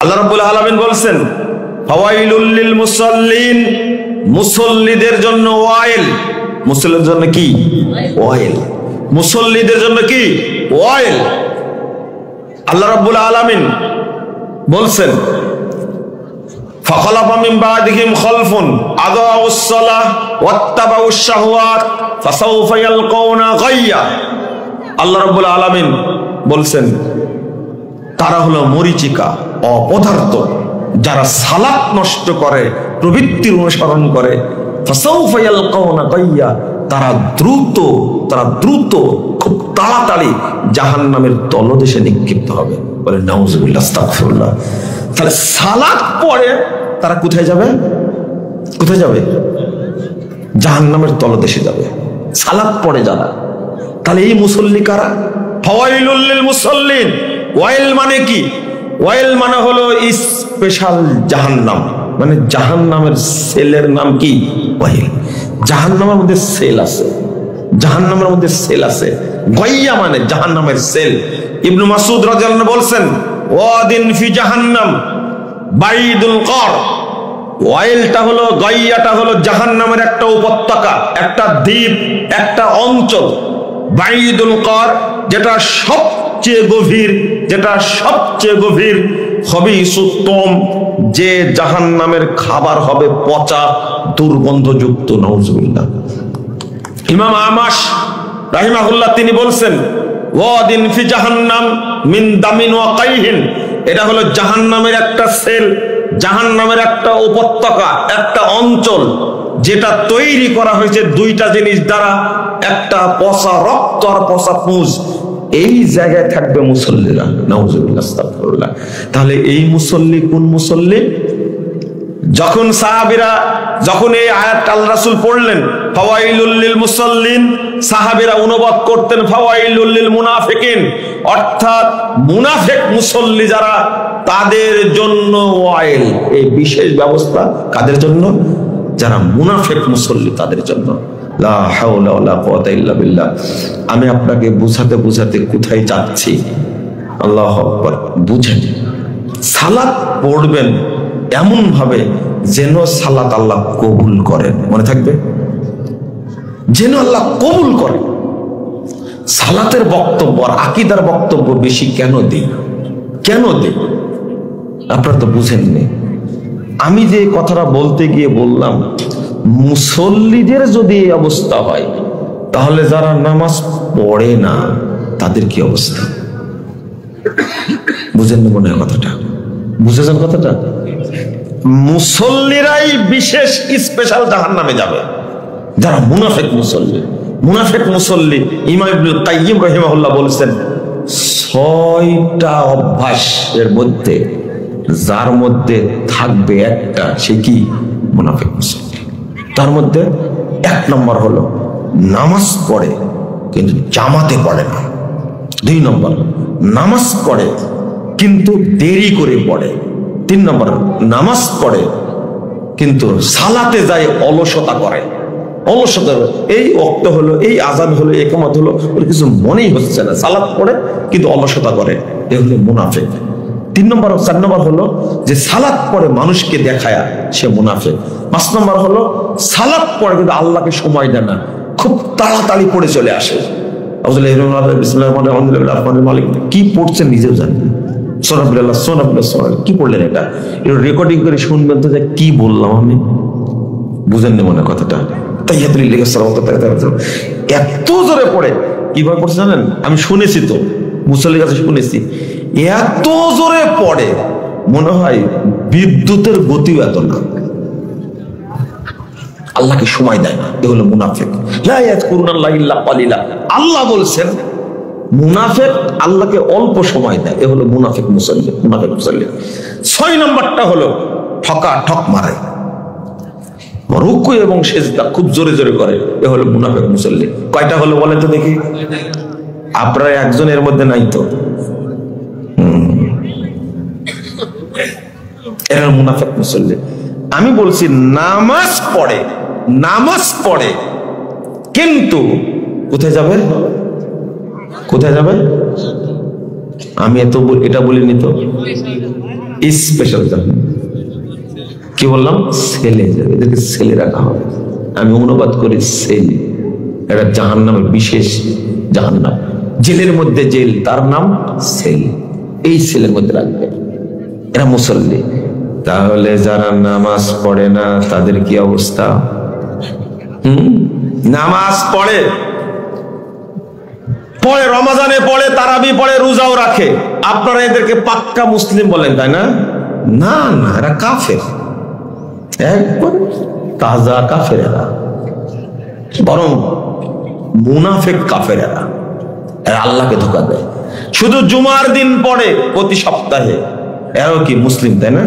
আল্লাহ রাব্বুল আলামিন বলছেন ফাওয়াইলুল লিল মুসাল্লিন, মুসল্লিদের জন্য ওয়াইল। মুসল্লিদের জন্য কি? ওয়াইল। মুসল্লিদের জন্য কি? ওয়াইল। আল্লাহ রাব্বুল আলামিন বলছেন ফাখালাফা মিন বাদিহিম খালফুন আদাউস সালাহ ওয়াত্তাবাউশ শাহওয়াত ফাসাউফা ইয়ালকাউনা গায়্যা। আল্লাহ রাব্বুল আলামিন বলছেন তারা হলো মরিচিকা, অপদার্থ, যারা সালাত নষ্ট করে, প্রবৃত্তির অনুসরণ করে। ফাসাউফা ইয়ালকাউনা গায়্যা, তারা দ্রুত খুব তাড়াতাড়ি জাহান্নামের তলদেশে নিক্ষিপ্ত হবে। বলে নাউজুবিল্লাহ, আস্তাগফিরুল্লাহ। তাহলে সালাত পড়ে তারা কোথায় যাবে? কোথায় যাবে? জাহান্নামের তলদেশে যাবে। সালাত পড়ে যারা, তাহলে এই মুসল্লি কারা? ফাওয়াইলুল লিল মুসাল্লিন। ওয়াইল মানে কি? ওয়াইল মানে হলো স্পেশাল জাহান্নাম, মানে জাহান্নামের সেলের নাম কি? ওয়াইল। জাহান্নামের মধ্যে সেল আছে, জাহান্নামের মধ্যে সেল আছে। গায়্যা মানে জাহান্নামের সেল। ইবনে মাসউদ রাদিয়াল্লাহু আনহু বলছেন ওয়াদিন ফি জাহান্নাম বাইদুল কর। ওয়াইলটা হলো, গায়্যাটা হলো জাহান্নামের একটা উপত্যকা, একটা দ্বীপ, একটা অঞ্চল। বাইদুল কর যেটা সবচেয়ে গভীর, যেটা সবচেয়ে গভীর। খবিসুত্তম, যে জাহান্নামের খাবার হবে পচা, দুর্গন্ধযুক্ত। নাউজুবিল্লাহ। ইমাম আমাশ রাহিমাহুল্লাহ তিনি বলছেন ওয়াদিন ফি জাহান্নাম মিন দামিন ওয়া কাইহিন। এটা হলো জাহান্নামের একটা সেল, জাহান্নামের একটা উপত্যকা, একটা অঞ্চল, যেটা তৈরি করা হয়েছে দুইটা জিনিস দ্বারা। একটা পচা রক্ত আর পচা পুঁজ। এই জায়গায় থাকবে মুসল্লিরা। নাউজুবিল্লাহ, আস্তাগফিরুল্লাহ। তাহলে এই মুসল্লি কোন মুসল্লি? যখন সাহাবীরা যখন এই আয়াতটা আল্লাহ রাসূল পড়লেন ফাওয়াইলুল লিল মুসাল্লিন, সাহাবীরা অনুবাদ করতেন ফাওয়াইলুল লিল মুনাফিকিন, অর্থাৎ মুনাফিক মুসল্লি যারা, তাদের জন্য ওয়াইল। এই বিশেষ ব্যবস্থা কাদের জন্য? যারা মুনাফিক মুসল্লি তাদের জন্য। লা হাওলা ওয়ালা কুওয়াতা ইল্লা বিল্লাহ। আমি আপনাকে বুঝাতে কোথায় যাচ্ছি? আল্লাহু আকবার। বুঝেন, সালাত পড়বেন এমন ভাবে যেন সালাত আল্লাহ কবুল করেন। মনে থাকবে, যেন আল্লাহ কবুল করেন। সালাতের বক্তব্য আর আকীদার বক্তব্য বেশি কেন দেই? কেন দেই? আপনারা তো বুঝেননি। আমি যে কথাটা বলতে গিয়ে বললাম, মুসল্লিদের যদি এই অবস্থা হয়, তাহলে যারা নামাজ পড়ে না তাদের কি অবস্থা? বুঝেন না মনে হয় কথাটা? বুঝেছেন কথাটা? মুসল্লিরাই বিশেষ স্পেশাল জাহান্নামে যাবে, যারা মুনাফিক মুসল্লি। মুনাফিক মুসল্লি ইমাম ইবনুল কাইয়্যিম রাহিমাহুল্লাহ বলেছেন 6টা অভ্যাসের মধ্যে যার মধ্যে থাকবে একটা, সে কি? মুনাফিক মুসল্লি। তার মধ্যে 1 নম্বর হলো নামাজ পড়ে কিন্তু জামাতে পড়ে না। 2 নম্বর নামাজ পড়ে কিন্তু দেরি করে পড়ে। 3 নম্বর নামাজ পড়ে কিন্তু সালাতে যায় অলসতা করে। অলসতা, এই ওয়াক্ত হলো, এই আযান হলো, ইকামত হলো, ওর কিছু মনেই হচ্ছে না। সালাত পড়ে কিন্তু অলসতা করে, এ হলো মুনাফিক। 3 নম্বর 4 নম্বর হলো যে সালাত পড়ে মানুষকে দেখায়, সে মুনাফিক। 5 নম্বর হলো সালাত পড়ে কিন্তু আল্লাহকে সময় দেয় না, খুব তাড়াতাড়ি পড়ে চলে আসে। কি পড়ছেন নিজেও জানেন। কি পড়লেন? এটা রেকর্ডিং করে শুনবেন তো যে কি বললাম আমি। বুঝেননি মনে কথাটা? তাই এত জোরে পড়ে। কিভাবে পড়ছে জানেন? আমি শুনেছি তো, মুসল্লির কাছে শুনেছি, এত জোরে পড়ে মনে হয় বিদ্যুতের গতিও এত না। আল্লাহকে সময় দেয় না, এ হলো মুনাফিক। লা ইয়াযকুরুনাল্লাহ ইল্লা কালিলা। আল্লাহ বলছেন মুনাফিক আল্লাহকে অল্প সময় দেয়, এ হলো মুনাফিক মুসল্লি। মুনাফিক মুসল্লি। 6 নম্বরটা হলো ঠক মারে, রুকু এবং সিজদা খুব জোরে জোরে করে, এ হলো মুনাফিক মুসল্লি। কয়টা হলো বলেন তো দেখি? আপনারা একজনের মধ্যে নাই তো? এরা মুনাফিক মুসল্লি। আমি বলছি নামাজ পড়ে কিন্তু কোথায় যাবে? কোথায় যাবে? আমি এটা বলিনি তো। স্পেশাল জাহান্নাম। কি বললাম? সেলে যাবে, এদেরকে সেলে রাখা হবে। আমি অনুবাদ করি সেল। এটা জাহান্নামের বিশেষ জাহান্নাম, জেলের মধ্যে জেল, তার নাম সেল। এই সেলের মধ্যে রাখবে। এরা মুসল্লি। তাহলে যারা নামাজ পড়ে না তাদের কি অবস্থা? নামাজ পড়ে, রমাজানে পড়ে, তারাবি পড়ে, রোজাও রাখে, আপনারা এদেরকে পাক্কা মুসলিম বলেন, তাই না? না না, এরা কাফের, একবারে তাজা কাফের এরা, বরং মুনাফিক কাফের এরা। এরা আল্লাহকে ধোঁকা দেয়। শুধু জুমার দিন পড়ে প্রতি সপ্তাহে, এরাও কি মুসলিম, তাই না?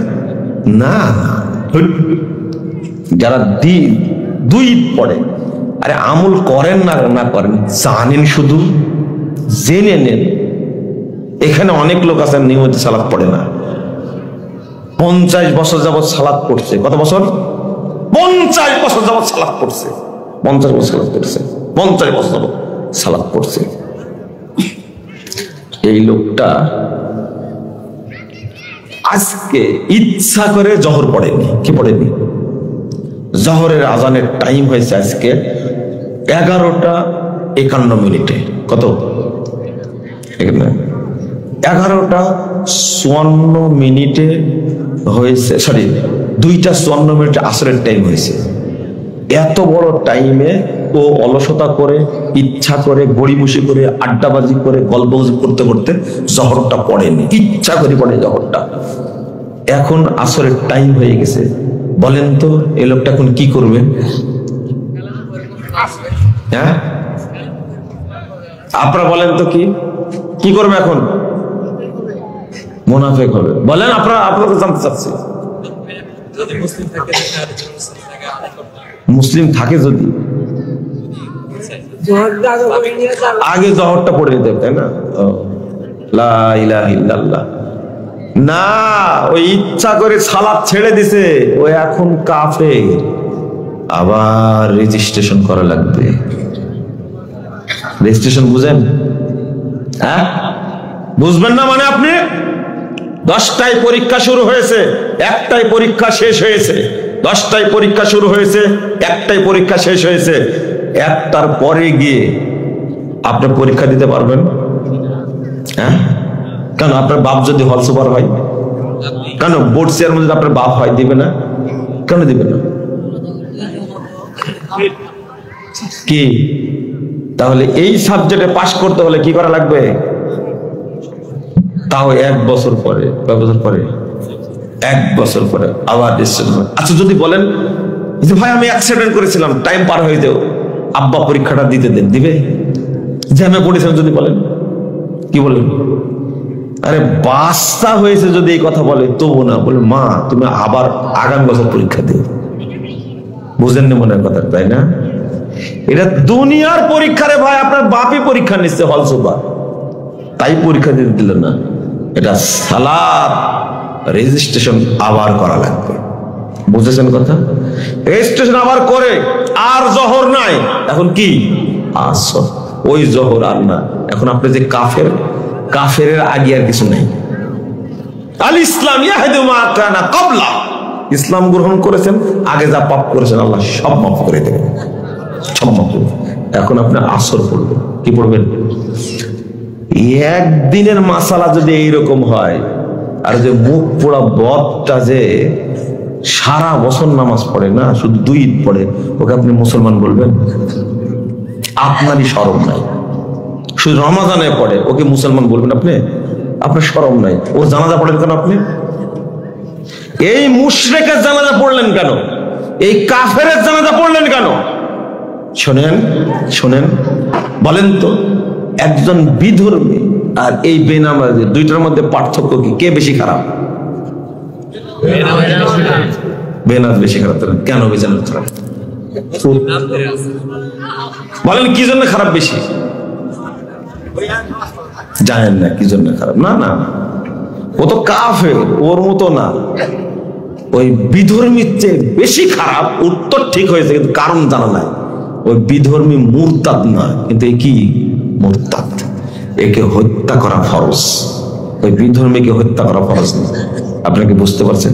না, যারা দুই পড়ে, আরে আমল করেন না করেন জানেন, শুধু জেনে নেন। এখানে অনেক লোক আছেন নিয়মিত সালাত পড়ে না, 50 বছর যাবৎ সালাত পড়ছে। কত বছর? 50 বছর যাবৎ সালাত পড়ছে। 50 বছর সালাত পড়ছে, 50 বছর যাবৎ সালাত পড়ছে। এই লোকটা আজকে ইচ্ছা করে জহর পড়েনি। কি পড়েনি? জহরের আজানের টাইম হয়েছে আজকে 11:51। কত? 11:54 হয়েছে, সরি 2:54 আসরের টাইম হয়েছে। এত বড় টাইমে ও অলসতা করে, ইচ্ছা করে, গড়িমসি করে, আড্ডাবাজি করে, গল্পগুজব করতে করতে জহরটা পড়েনি। ইচ্ছা করে পড়ে জহরটা। এখন আসরের টাইম হয়ে গেছে। বলেন তো এই লোকটা এখন কি করবে? হ্যাঁ, আপনারা বলেন তো কি করবে এখন? মুনাফিক হবে। বলেন, আপনারা জানতে চাচ্ছি। মুসলিম থাকে যদি আগে জহরটা পড়ে নিতে, তাই না? লা ইলাহা ইল্লাল্লাহ। না, ওই ইচ্ছা করে সালাত ছেড়ে দিছে, ও এখন কাফের। আবার রেজিস্ট্রেশন করা লাগবে। রেজিস্ট্রেশন বুঝেন? হ্যাঁ, বুঝবেন না মানে আপনি 10টায় পরীক্ষা শুরু হয়েছে, 1টায় পরীক্ষা শেষ হয়েছে। 10টায় পরীক্ষা শুরু হয়েছে, 1টায় পরীক্ষা শেষ হয়েছে। 1টার পরে গিয়ে আপনি পরীক্ষা দিতে পারবেন? হ্যাঁ, কেন? আপনার বাপ যদি হল সুপার হয়, কেন বোর্ড চেয়ারম্যান যদি আপনার বাপ হয়, দিবে না? কেন দিবে না? কি তাহলে এই সাবজেক্টে পাশ করতে হলে কি করা লাগবে? তাও 1 বছর পরে। কয় বছর পরে? 1 বছর পরে আবার রেজিস্ট্রেশন। আচ্ছা, যদি বলেন যে ভাই আমি অ্যাক্সিডেন্ট করেছিলাম, টাইম পার হয়ে যাও, আব্বা পরীক্ষাটা দিতে দেন, দিবে? জ্যামে পড়েছেন যদি বলেন, কি বলেন? আরে বাচ্চা হয়েছে যদি এই কথা বলে, তবু না, বলে মা তুমি আবার আগামী বছর পরীক্ষা দিও। বুঝেননি মনের কথা, তাই না? এটা দুনিয়ার পরীক্ষা রে ভাই। আপনার বাপই পরীক্ষা নিচ্ছে, হল সুপার, তাই পরীক্ষা দিতে দিল না। এটা সালাত রেজিস্ট্রেশন আবার করা লাগবে। বুঝেছেন কথা? রেজিস্ট্রেশন আবার করে, আর জহর নাই, এখন কি? আসর। ওই জহর আর না, এখন আপনি যে কাফের আগে আর কিছু নাই। আল ইসলাম ইয়াহদু মা কানা ক্বাবলা। ইসলাম গ্রহণ করেছেন, আগে যা পাপ করেছেন আল্লাহ সব মাফ করে দেবেন, সব মাফ করে। এখন আপনি আসর পড়বেন। কি পড়বেন? একদিনের মাসালা যদি এইরকম হয়, আর যে মুখ পোড়া বদটা যে সারা বছর নামাজ পড়ে না, শুধু 2 ঈদ পড়ে, ওকে আপনি মুসলমান বলবেন? আপনারই শরম নাই। শুধু রমাজানে পড়ে, ওকে মুসলমান বলবেন আপনি? আপনার শরম নাই। ওর জানাজা পড়েন কেন আপনি? এই মুশরিকের জানাজা পড়লেন কেন? এই কাফেরের জানাজা পড়লেন কেন? শোনেন, বলেন তো, একজন বিধর্মী আর এই বেনামাজি, দুইটার মধ্যে পার্থক্য কি? কে বেশি খারাপ? বেনামাজ বেশি খারাপ। কেন বেনামাজ খারাপ? বলেন কি জন্য খারাপ বেশি? জানেন না কি জন্য খারাপ? না, ও তো কাফের, ওর মতো না। ওই বিধর্মীর চেয়ে বেশি খারাপ। উত্তর ঠিক হয়েছে, কিন্তু কারণ জানা নাই। ওই বিধর্মী মুরতাদ না, কিন্তু এ কি? মুরতাদ। একে হত্যা করা ফরজ। ওই বিধর্মীকে হত্যা করা ফরজ না। আপনাকে বুঝতে পারছেন?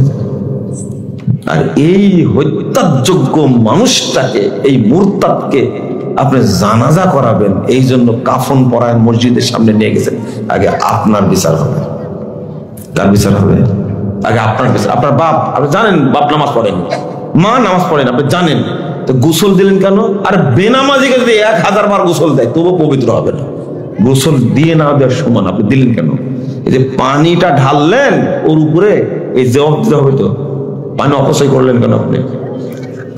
আর এই হত্যার যোগ্য মানুষটাকে, এই মুরতাদকে আপনি জানাজা করাবেন, এই জন্য কাফন পরায় মসজিদের সামনে নিয়ে গেছেন। আগে আপনার বিচার হবে। কার বিচার হবে? আগে আপনার বিচার। আপনার বাপ, আপনি জানেন বাপ নামাজ পড়েন, মা নামাজ পড়েন, আপনি জানেন, তো গোসল দিলেন কেন? আর বেনামাজিকে যদি 1000 বার গোসল দেয় তবু পবিত্র হবে না। গোসল দিয়ে না দেওয়ার সমান, আপনি দিলেন কেন? এই যে পানিটা ঢাললেন ওর উপরে, এই জবাব দিতে হবে তো। পানি অপচয় করলেন কেন আপনি?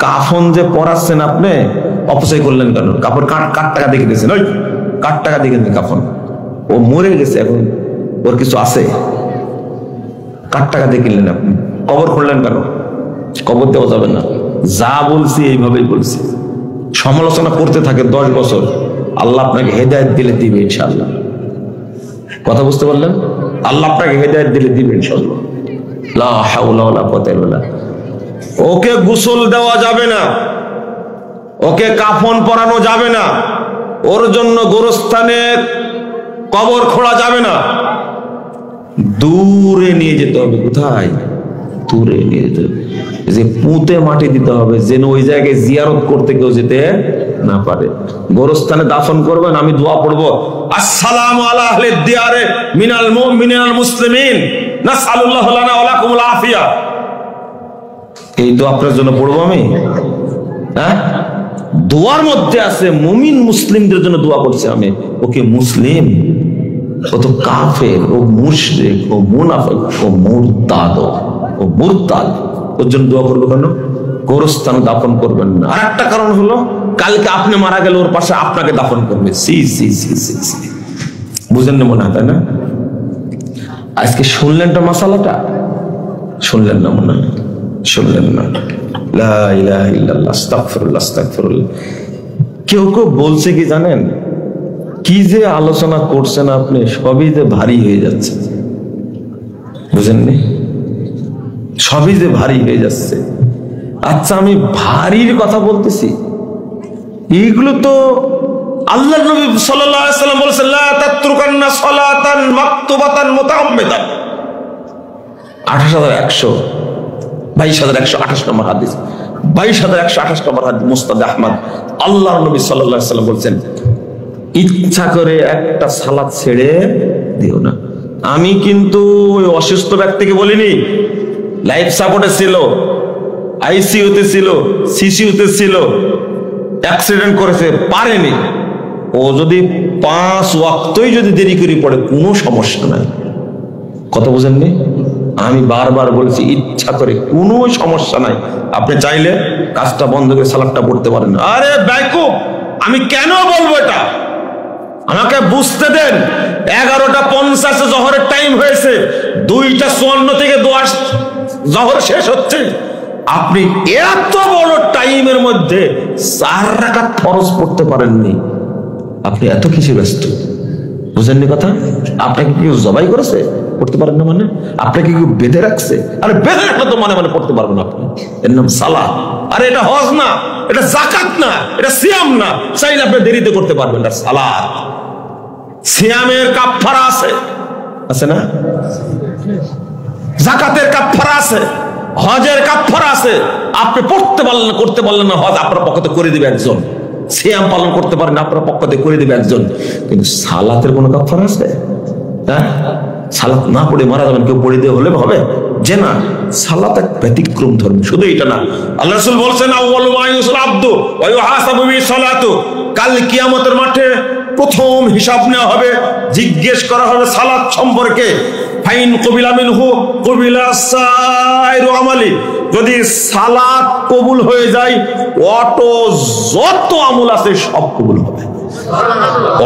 কাফন যে পরাচ্ছেন আপনি, অপচয় করলেন কেন? কাপড় কার টাকা দেখে দিয়েছেন? ওই কার টাকা দেখে দিন কাফন? ও মরে গেছে, এখন ওর কিছু আছে? কার টাকা দিয়ে কিনলেন আপনি? কবর খুললেন কেন? কবর দেওয়া যাবে না। যা বলছি এইভাবেই বলছি। সমালোচনা করতে থাকে 10 বছর, আল্লাহ আপনাকে হেদায়েত দিলে দিবে ইনশাআল্লাহ। কথা বুঝতে পারলেন? আল্লাহ আপনাকে হেদায়েত দিলে দিবে ইনশাআল্লাহ। লা হাওলা ওয়ালা কুওয়াতা ইল্লা বিল্লাহ। ওকে গোসল দেওয়া যাবে না, ওকে কাফন পরানো যাবে না, ওর জন্য গোরস্থানে কবর খোঁড়া যাবে না। দূরে নিয়ে যেতে হবে। কোথায়? দূরে নিয়ে যেতে হবে। যে পুঁতে মাটি দিতে হবে, যেন ওই জায়গায় জিয়ারত করতে কেউ যেতে না পারে। গোরস্থানে দাফন করবেন, আমি দোয়া পড়বো, আসসালামু আলা আহলি দিয়ারে মিনাল মুমিনিন ওয়াল মুসলিমিন নাসআলুল্লাহ লানা ওয়া লাকুমুল আফিয়া। এই দোয়া আপনার জন্য পড়বো আমি। হ্যাঁ, দোয়ার মধ্যে আছে মুমিন মুসলিমদের জন্য দোয়া করছি আমি। ওকে মুসলিম, ও তো কাফের, ও মুশরিক, ও মুনাফিক, ও মুরতাদ, ও মুরতাদ, ওর জন্য দোয়া করবো কেন? গোরস্থানে দাফন করবেন না। আর একটা কারণ হলো, কালকে আপনি মারা গেলে ওর পাশে আপনাকে দাফন করবে। সি সি সি সি সি, বুঝেন না মনে হয়, তাই না? আজকে শুনলেন তো মাসালাটা? শুনলেন না মনে হয়, শুনলেন না। লা ইলাহা ইল্লাল্লাহ, আস্তাগফিরুল্লাহ, আস্তাগফিরুল্লাহ। কেউ কেউ বলছে কি জানেন, কি যে আলোচনা করছেন আপনি, সবই যে ভারী হয়ে যাচ্ছে। বুঝেননি? সবই যে ভারী হয়ে যাচ্ছে। আচ্ছা, আমি ভারীর কথা বলতেছি, এইগুলো তো আল্লাহর নবী সাল্লাল্লাহু আলাইহি ওয়াসাল্লাম বলেছেন, লা তাতরুকান্না সালাতান মাকতুবাতান মুতাআম্মিদান। 28100 22128 নম্বর হাদিস, 22128 নম্বর হাদিস, মুসনাদ আহমদ। আল্লাহর নবী সাল্লাল্লাহু আলাইহি ওয়াসাল্লাম বলেছেন, ইচ্ছা করে একটা সালাত ছেড়ে দিও না। আমি কিন্তু ওই অসুস্থ ব্যক্তিকে বলিনি, লাইফ সাপোর্টে ছিল, আইসিইউতে ছিল, সিসিইউতে ছিল, অ্যাক্সিডেন্ট করেছে, পারেনি। ও যদি 5 ওয়াক্তই যদি দেরি করে পড়ে, কোনো সমস্যা নাই। কথা বুঝেননি? আমি বারবার বলেছি, ইচ্ছা করে কোনো সমস্যা নাই। আপনি চাইলে কাজটা বন্ধ করে সালাতটা পড়তে পারেন। আরে বেকুব, আমি কেন বলবো এটা? আমাকে বুঝতে দেন। 11:50 জোহরের টাইম হয়েছে, 2:54 থেকে জোহর শেষ হচ্ছে। আপনি এত বড় টাইমের মধ্যে 4 রাকাত ফরজ পড়তে পারেননি। আপনি এত কিছু ব্যস্ত, বুঝেননি কথা? আপনাকে কেউ জবাই করেছে? পড়তে পারেন না মানে? আপনাকে কেউ বেঁধে রাখছে? আরে বেঁধে রাখলে তো মানে মানে পড়তে পারবেন আপনি। এর নাম সালাত। আরে এটা হজ না, এটা যাকাত না, এটা সিয়াম না। চাইলে আপনি দেরিতে করতে পারবেন না। সালাত, সিয়ামের কাফারা আছে, আছে না? যাকাতের কাফারা আছে, হজের কাফারা আছে। আপনি পড়তে পারলেন, করতে পারলেন না, হজ আপনার পক্ষে করে দিবে একজন। সিয়াম পালন করতে পারেন, আপনার পক্ষে করে দিবে একজন। কিন্তু সালাতের কোনো কাফারা আছে? হ্যাঁ, সালাত না পড়ে মারা যাবেন, কেউ পড়ে দিয়ে হলে হবে যে না। সালাত এক ব্যতিক্রম ধর্ম। শুধু এটা না, আল্লাহ রাসূল বলেছেন, আউয়ালু মা ইউসাল আবদু ওয়া ইউহাসাবু বিসালাতু। কাল কিয়ামতের মাঠে প্রথম হিসাব নেওয়া হবে, জিজ্ঞেস করা হবে সালাত সম্পর্কে। ফাইন কবিলা মিনহু কবিলা সাইরু আমালি। যদি সালাত কবুল হয়ে যায়, অটো যত আমল আছে সব কবুল হবে।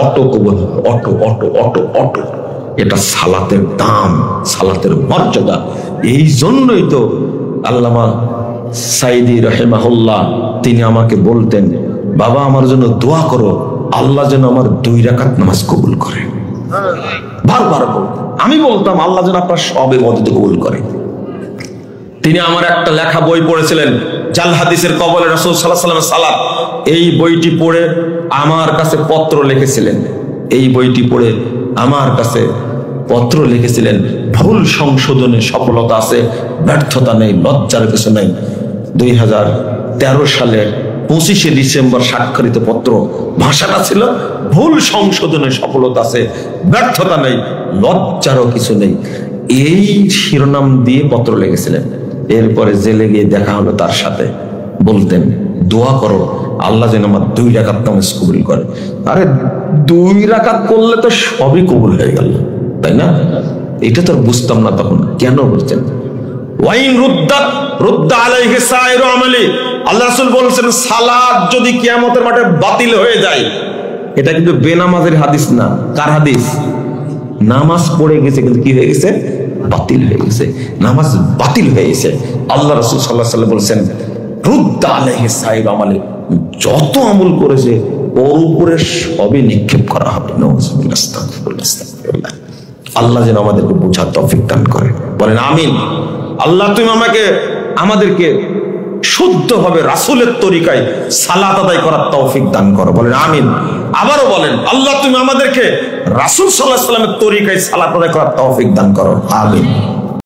অটো কবুল হবে, অটো অটো অটো অটো। এটা সালাতের দাম, সালাতের মর্যাদা। এই জন্যই তো আল্লামা সাইদি রাহিমাহুল্লাহ তিনি আমাকে বলতেন, বাবা আমার জন্য দোয়া করো, আল্লাহ যেন আমার 2 রাকাত নামাজ কবুল করে। বারবার বলতেন। আমি বলতাম, আল্লাহ যেন আপনার সব ইবাদত কবুল করে। তিনি আমার একটা লেখা বই পড়েছিলেন, জাল হাদিসের কবলে রাসূল সাল্লাল্লাহু আলাইহি ওয়াসাল্লামের সালাত। এই বইটি পড়ে আমার কাছে পত্র লিখেছিলেন। এই বইটি পড়ে আমার কাছে পত্র লিখেছিলেন, ভুল সংশোধনে সফলতা আছে, ব্যর্থতা নেই, লজ্জার কিছু নেই। 2013 সালে 25শে ডিসেম্বর স্বাক্ষরিত পত্র, ভাষাটা ছিল ভুল সংশোধনে সফলতা আছে, ব্যর্থতা নেই, লজ্জারও কিছু নেই। এই শিরোনাম দিয়ে পত্র লিখেছিলেন। এরপরে জেলে গিয়ে দেখা হলো তার সাথে, বলতেন দোয়া করো আল্লাহ যেন আমার 2 রাকাত নামাজ কবুল করে। আরে 2 রাকাত করলে তো সবই কবুল হয়ে গেল, তাই না? এটা তো বুঝতাম না তখন, কেন বলছেন ওয়াইন রুদ্দা আলাইহি সাইরু আমালি। আল্লাহ রাসূল বলেছেন সালাত যদি কিয়ামতের মাঠে বাতিল হয়ে যায়, এটা কিন্তু বেনামাজের হাদিস না। কার হাদিস? নামাজ পড়ে গেছে কিন্তু কি হয়ে গেছে? বাতিল হয়ে গেছে, নামাজ বাতিল হয়ে গেছে। আল্লাহ রাসূল সাল্লাল্লাহু আলাইহি ওয়াসাল্লাম বলেছেন রুদ্দা আলাইহি সাইরু আমালি, যত আমল করেছে ওর উপরে সবই নিক্ষেপ করা হবে। নাউযুবিল্লাহ, আস্তাগফিরুল্লাহ, আস্তাগফিরুল্লাহ। আল্লাহ যেন আমাদেরকে বোঝার তৌফিক দান করে, বলেন আমিন। আল্লাহ তুমি আমাদেরকে শুদ্ধভাবে রাসূলের তরিকায় সালাত আদায় করার তৌফিক দান করো, বলেন আমিন। আবারও বলেন আল্লাহ তুমি আমাদেরকে রাসূল সাল্লাল্লাহু আলাইহি ওয়াসাল্লামের তরিকায় সালাত আদায় করার তৌফিক দান করো, আমিন।